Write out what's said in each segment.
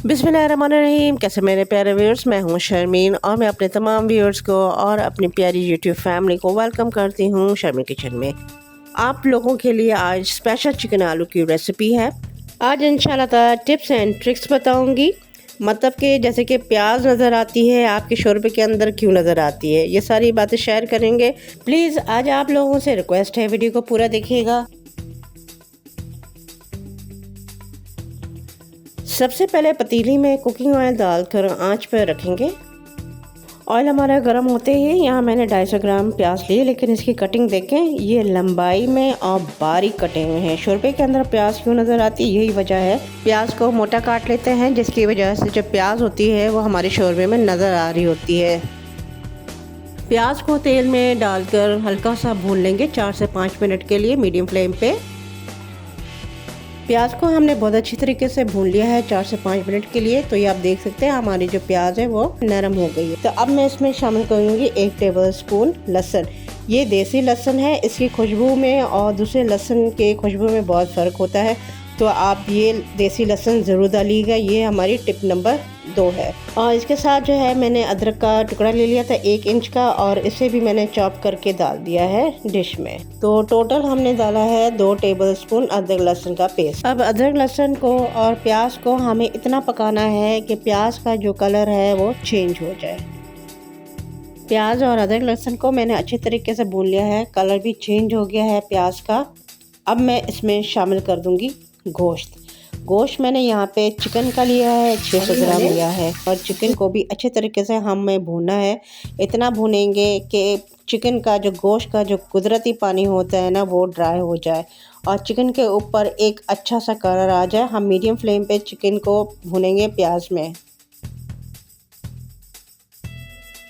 बिस्मिल्लाहिर्रहमानिर्रहीम। कैसे मेरे प्यारे व्यूअर्स, मैं हूं शर्मीन और मैं अपने तमाम व्यूअर्स को और अपनी प्यारी यूट्यूब फैमिली को वेलकम करती हूं शर्मीन किचन में। आप लोगों के लिए आज स्पेशल चिकन आलू की रेसिपी है। आज इंशाल्लाह ताला टिप्स एंड ट्रिक्स बताऊंगी। मतलब कि जैसे कि प्याज नज़र आती है आपके शोरबे के अंदर, क्यों नज़र आती है, ये सारी बातें शेयर करेंगे। प्लीज़ आज आप लोगों से रिक्वेस्ट है, वीडियो को पूरा देखिएगा। सबसे पहले पतीली में कुकिंग ऑयल डालकर आंच पर रखेंगे। ऑयल हमारा गर्म होते ही यहाँ मैंने 250 ग्राम प्याज लिए, लेकिन इसकी कटिंग देखें, ये लंबाई में और बारीक कटे हुए हैं। शोरबे के अंदर प्याज क्यों नज़र आती है, यही वजह है। प्याज को मोटा काट लेते हैं, जिसकी वजह से जो प्याज होती है वो हमारे शोरबे में नज़र आ रही होती है। प्याज को तेल में डालकर हल्का सा भून लेंगे 4 से 5 मिनट के लिए मीडियम फ्लेम पे। प्याज को हमने बहुत अच्छी तरीके से भून लिया है 4 से 5 मिनट के लिए। तो ये आप देख सकते हैं हमारी जो प्याज है वो नरम हो गई है। तो अब मैं इसमें शामिल करूँगी 1 टेबल स्पून लहसुन। ये देसी लहसुन है, इसकी खुशबू में और दूसरे लहसुन के खुशबू में बहुत फ़र्क होता है। तो आप ये देसी लहसुन ज़रूर डालिएगा, ये हमारी टिप नंबर 2 है। और इसके साथ जो है मैंने अदरक का टुकड़ा ले लिया था 1 इंच का, और इसे भी मैंने चॉप करके डाल दिया है डिश में। तो टोटल हमने डाला है 2 टेबल स्पून अदरक लहसुन का पेस्ट। अब अदरक लहसुन को और प्याज को हमें इतना पकाना है कि प्याज का जो कलर है वो चेंज हो जाए। प्याज और अदरक लहसुन को मैंने अच्छे तरीके से भून लिया है, कलर भी चेंज हो गया है प्याज का। अब मैं इसमें शामिल कर दूंगी गोश्त मैंने यहाँ पे चिकन का लिया है, 600 ग्राम लिया है, और चिकन को भी अच्छे तरीके से हमें भूनना है। इतना भूनेंगे कि चिकन का जो गोश्त का जो कुदरती पानी होता है ना, वो ड्राई हो जाए और चिकन के ऊपर एक अच्छा सा कलर आ जाए। हम मीडियम फ्लेम पे चिकन को भूनेंगे प्याज में।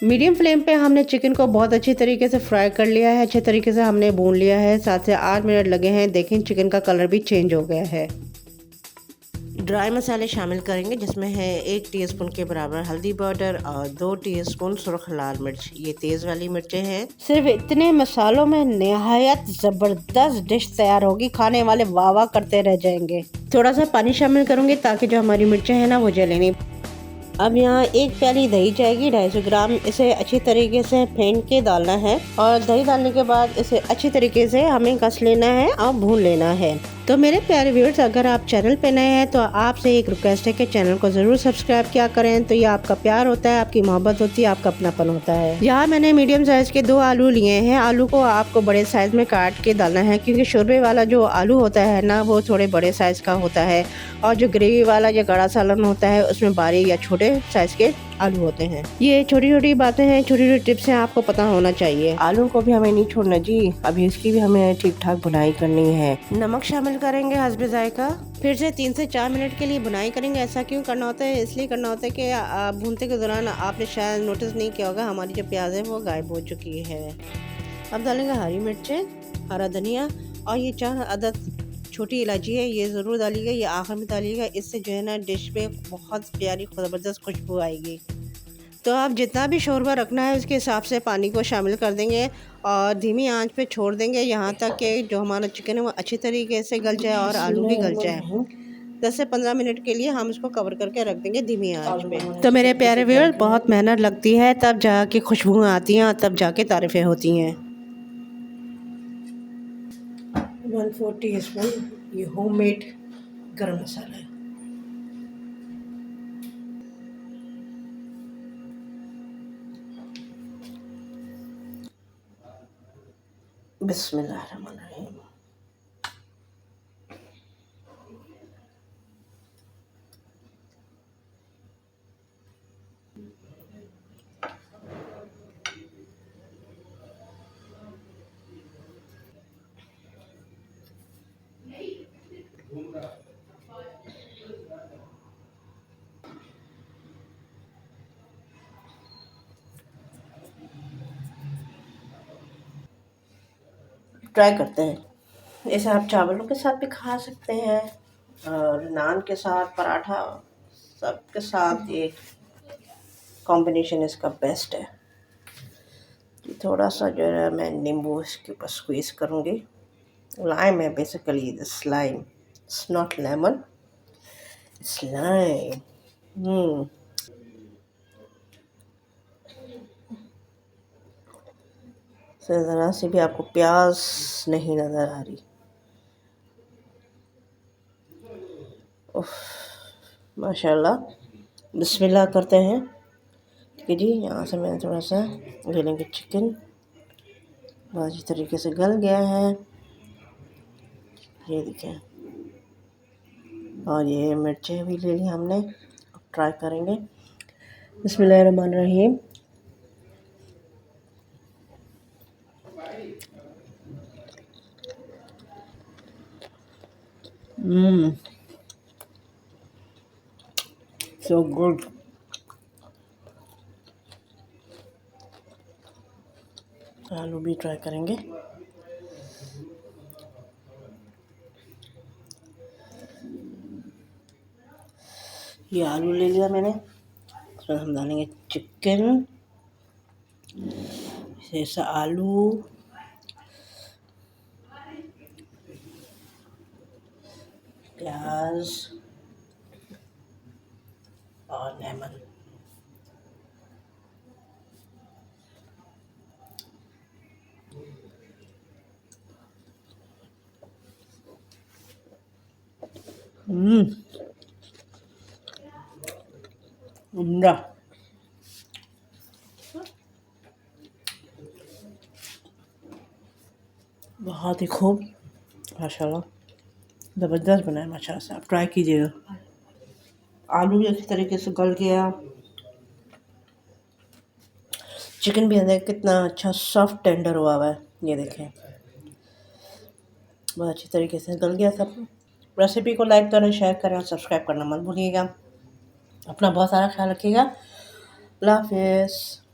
मीडियम फ्लेम पे हमने चिकन को बहुत अच्छी तरीके से फ्राई कर लिया है, अच्छे तरीके से हमने भून लिया है। 7 से 8 मिनट लगे हैं। देखें चिकन का कलर भी चेंज हो गया है। ड्राई मसाले शामिल करेंगे, जिसमें है 1 टीस्पून के बराबर हल्दी पाउडर और 2 टीस्पून सुर्ख लाल मिर्च। ये तेज़ वाली मिर्चें हैं। सिर्फ इतने मसालों में नहायत ज़बरदस्त डिश तैयार होगी, खाने वाले वाह वाह करते रह जाएंगे। थोड़ा सा पानी शामिल करूँगी ताकि जो हमारी मिर्चें हैं ना वो जले नहीं। अब यहाँ 1 प्याली दही जाएगी 250 ग्राम। इसे अच्छी तरीके से फेंट के डालना है, और दही डालने के बाद इसे अच्छी तरीके से हमें कस लेना है और भून लेना है। तो मेरे प्यारे व्यूअर्स, अगर आप चैनल पे नए हैं तो आपसे एक रिक्वेस्ट है कि चैनल को ज़रूर सब्सक्राइब किया करें। तो ये आपका प्यार होता है, आपकी मोहब्बत होती है, आपका अपनापन होता है। यहाँ मैंने मीडियम साइज़ के 2 आलू लिए हैं। आलू को आपको बड़े साइज़ में काट के डालना है, क्योंकि शोरबे वाला जो आलू होता है ना वो थोड़े बड़े साइज़ का होता है, और जो ग्रेवी वाला या गड़ा सालन होता है उसमें बारीक या छोटे साइज़ के आलू होते हैं। ये छोटी छोटी बातें हैं, छोटी छोटी टिप्स हैं, आपको पता होना चाहिए। आलू को भी हमें नहीं छोड़ना जी, अभी इसकी भी हमें ठीक ठाक भुनाई करनी है। नमक शामिल करेंगे हस्बे जायका। फिर से 3 से 4 मिनट के लिए भुनाई करेंगे। ऐसा क्यों करना होता है, इसलिए करना होता है कि भूनते के दौरान आपने शायद नोटिस नहीं किया होगा, हमारी जो प्याज है वो गायब हो चुकी है। अब डालेंगे हरी मिर्चें, हरा धनिया, और ये 4 अदद छोटी इलायची है, ये ज़रूर डालिएगा, ये आखिर में डालिएगा। इससे जो है ना डिश में बहुत प्यारी ज़बरदस्त खुशबू आएगी। तो आप जितना भी शोरबा रखना है उसके हिसाब से पानी को शामिल कर देंगे और धीमी आंच पे छोड़ देंगे, यहाँ तक कि जो हमारा चिकन है वो अच्छी तरीके से गल जाए और आलू भी गल जाए। 10 से 15 मिनट के लिए हम इसको कवर करके रख देंगे धीमी आंच पे। तो मेरे प्यारे व्यूअर, बहुत मेहनत लगती है, तब जाके खुशबू आती हैं और तब जाके तारीफ़ें होती हैं। 1/4 टीस्पून ये होममेड गरम मसाला है। बिस्मिल्लाहिर्रहमानिर्रहीम। ट्राई करते हैं। इसे आप चावलों के साथ भी खा सकते हैं, और नान के साथ, पराठा, सबके साथ ये कॉम्बिनेशन इसका बेस्ट है। थोड़ा सा जो है मैं नींबू इसके ऊपर स्क्वीज़ करूँगी। लाइम है basically, this lime, it's not lemon, it's lime. Hmm से ज़रा सी भी आपको प्याज नहीं नज़र आ रही। उफ, माशाल्लाह। बिस्मिल्लाह करते हैं। ठीक है जी, यहाँ से मैंने थोड़ा सा ले लेंगे चिकन। बहुत अच्छी तरीके से गल गया है, ये देखें। और ये मिर्चें भी ले ली हमने, अब ट्राई करेंगे। बिस्मिल्लाहिर्रहमानिर्रहीम। So good. आलू भी ट्राई करेंगे। ये आलू ले लिया मैंने, उसमें हम डालेंगे चिकन, जैसा आलू, प्याज और लेमन। उम्दा। बहुत ही खूब, माशाल्लाह, ज़बरदस्त बनाया माशाल्लाह से। आप ट्राई कीजिएगा। आलू भी अच्छी तरीके से गल गया, चिकन भी अंदर कितना अच्छा सॉफ्ट टेंडर हुआ है, ये देखें, बहुत अच्छी तरीके से गल गया सब। रेसिपी को लाइक करें, शेयर करें और सब्सक्राइब करना मत भूलिएगा। अपना बहुत सारा ख्याल रखिएगा। अल्लाह हाफ़िज़।